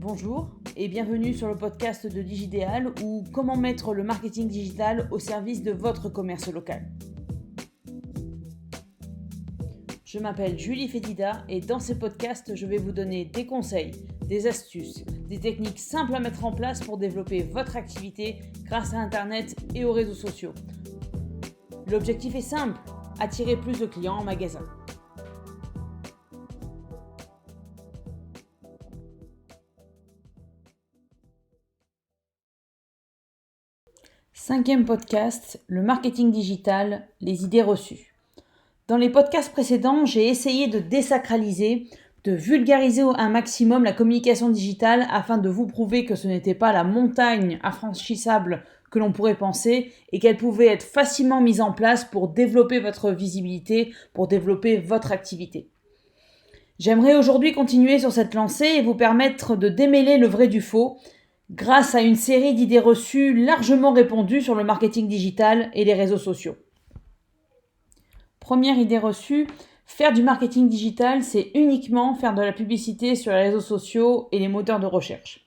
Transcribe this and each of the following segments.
Bonjour et bienvenue sur le podcast de Digidéal ou comment mettre le marketing digital au service de votre commerce local. Je m'appelle Julie Fedida et dans ces podcasts, je vais vous donner des conseils, des astuces, des techniques simples à mettre en place pour développer votre activité grâce à Internet et aux réseaux sociaux. L'objectif est simple, attirer plus de clients en magasin. Cinquième podcast, le marketing digital, les idées reçues. Dans les podcasts précédents, j'ai essayé de désacraliser, de vulgariser un maximum la communication digitale afin de vous prouver que ce n'était pas la montagne infranchissable que l'on pourrait penser et qu'elle pouvait être facilement mise en place pour développer votre visibilité, pour développer votre activité. J'aimerais aujourd'hui continuer sur cette lancée et vous permettre de démêler le vrai du faux grâce à une série d'idées reçues largement répandues sur le marketing digital et les réseaux sociaux. Première idée reçue, faire du marketing digital, c'est uniquement faire de la publicité sur les réseaux sociaux et les moteurs de recherche.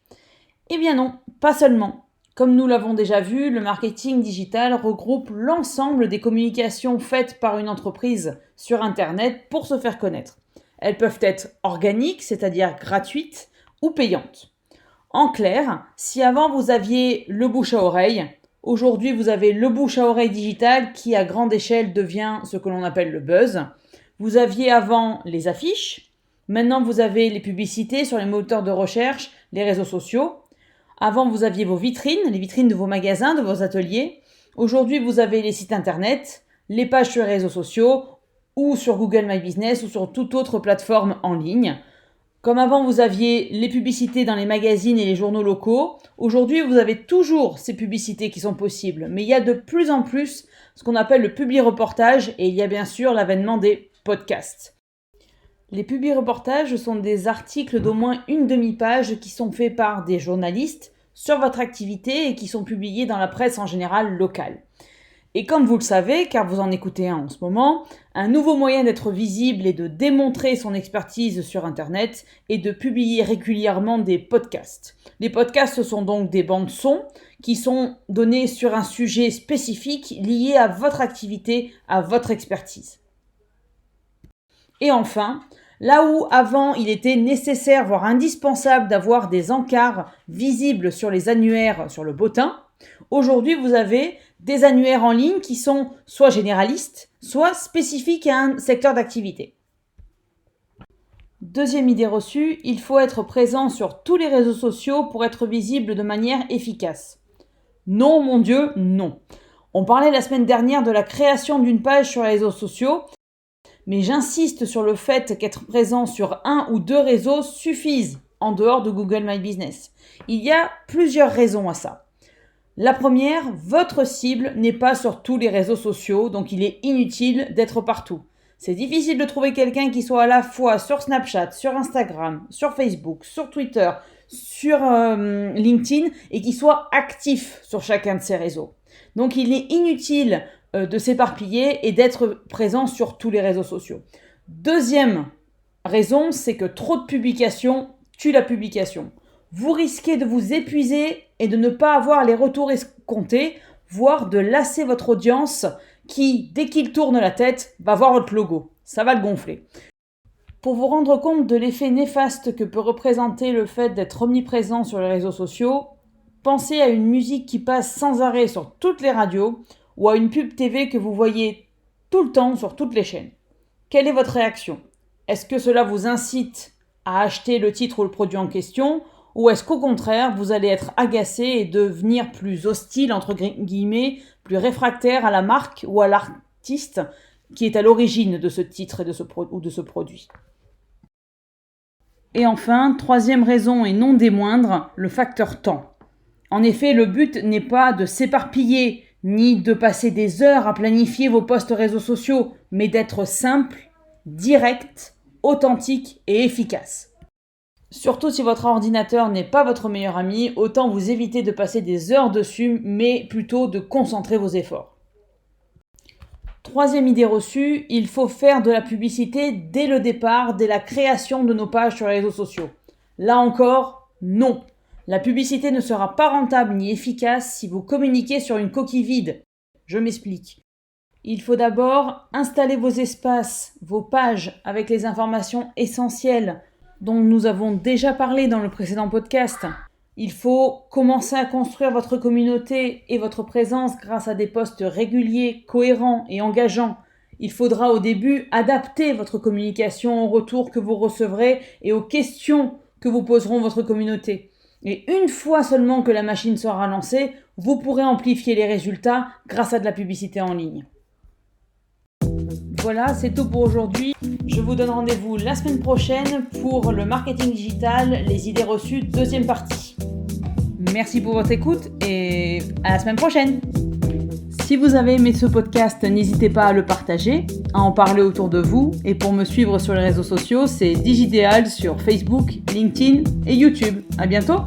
Eh bien non, pas seulement. Comme nous l'avons déjà vu, le marketing digital regroupe l'ensemble des communications faites par une entreprise sur Internet pour se faire connaître. Elles peuvent être organiques, c'est-à-dire gratuites, ou payantes. En clair, si avant vous aviez le bouche à oreille, aujourd'hui vous avez le bouche à oreille digital qui à grande échelle devient ce que l'on appelle le buzz. Vous aviez avant les affiches, maintenant vous avez les publicités sur les moteurs de recherche, les réseaux sociaux. Avant vous aviez vos vitrines, les vitrines de vos magasins, de vos ateliers. Aujourd'hui vous avez les sites internet, les pages sur les réseaux sociaux ou sur Google My Business ou sur toute autre plateforme en ligne. Comme avant, vous aviez les publicités dans les magazines et les journaux locaux, aujourd'hui, vous avez toujours ces publicités qui sont possibles. Mais il y a de plus en plus ce qu'on appelle le publi-reportage et il y a bien sûr l'avènement des podcasts. Les publi-reportages sont des articles d'au moins une demi-page qui sont faits par des journalistes sur votre activité et qui sont publiés dans la presse en général locale. Et comme vous le savez, car vous en écoutez un en ce moment, un nouveau moyen d'être visible et de démontrer son expertise sur Internet est de publier régulièrement des podcasts. Les podcasts sont donc des bandes son qui sont données sur un sujet spécifique lié à votre activité, à votre expertise. Et enfin, là où avant il était nécessaire, voire indispensable d'avoir des encarts visibles sur les annuaires sur le bottin, aujourd'hui vous avez des annuaires en ligne qui sont soit généralistes, soit spécifiques à un secteur d'activité. Deuxième idée reçue, il faut être présent sur tous les réseaux sociaux pour être visible de manière efficace. Non, mon Dieu, non. On parlait la semaine dernière de la création d'une page sur les réseaux sociaux, mais j'insiste sur le fait qu'être présent sur un ou deux réseaux suffisent en dehors de Google My Business. Il y a plusieurs raisons à ça. La première, votre cible n'est pas sur tous les réseaux sociaux, donc il est inutile d'être partout. C'est difficile de trouver quelqu'un qui soit à la fois sur Snapchat, sur Instagram, sur Facebook, sur Twitter, sur LinkedIn et qui soit actif sur chacun de ces réseaux. Donc il est inutile de s'éparpiller et d'être présent sur tous les réseaux sociaux. Deuxième raison, c'est que trop de publications tuent la publication. Vous risquez de vous épuiser et de ne pas avoir les retours escomptés, voire de lasser votre audience qui, dès qu'il tourne la tête, va voir votre logo. Ça va le gonfler. Pour vous rendre compte de l'effet néfaste que peut représenter le fait d'être omniprésent sur les réseaux sociaux, pensez à une musique qui passe sans arrêt sur toutes les radios ou à une pub TV que vous voyez tout le temps sur toutes les chaînes. Quelle est votre réaction ? Est-ce que cela vous incite à acheter le titre ou le produit en question ? Ou est-ce qu'au contraire, vous allez être agacé et devenir plus hostile, entre guillemets, plus réfractaire à la marque ou à l'artiste qui est à l'origine de ce titre et de ce produit ? Et enfin, troisième raison et non des moindres, le facteur temps. En effet, le but n'est pas de s'éparpiller ni de passer des heures à planifier vos posts réseaux sociaux, mais d'être simple, direct, authentique et efficace. Surtout si votre ordinateur n'est pas votre meilleur ami, autant vous éviter de passer des heures dessus, mais plutôt de concentrer vos efforts. Troisième idée reçue, il faut faire de la publicité dès le départ, dès la création de nos pages sur les réseaux sociaux. Là encore, Non, la publicité ne sera pas rentable ni efficace si vous communiquez sur une coquille vide. Je m'explique. Il faut d'abord installer vos espaces, vos pages avec les informations essentielles dont nous avons déjà parlé dans le précédent podcast. Il faut commencer à construire votre communauté et votre présence grâce à des posts réguliers, cohérents et engageants. Il faudra au début adapter votre communication aux retours que vous recevrez et aux questions que vous poseront votre communauté. Et une fois seulement que la machine sera lancée, vous pourrez amplifier les résultats grâce à de la publicité en ligne. Voilà, c'est tout pour aujourd'hui. Je vous donne rendez-vous la semaine prochaine pour le marketing digital, les idées reçues, deuxième partie. Merci pour votre écoute et à la semaine prochaine. Si vous avez aimé ce podcast, n'hésitez pas à le partager, à en parler autour de vous. Et pour me suivre sur les réseaux sociaux, c'est Digidéal sur Facebook, LinkedIn et YouTube. À bientôt!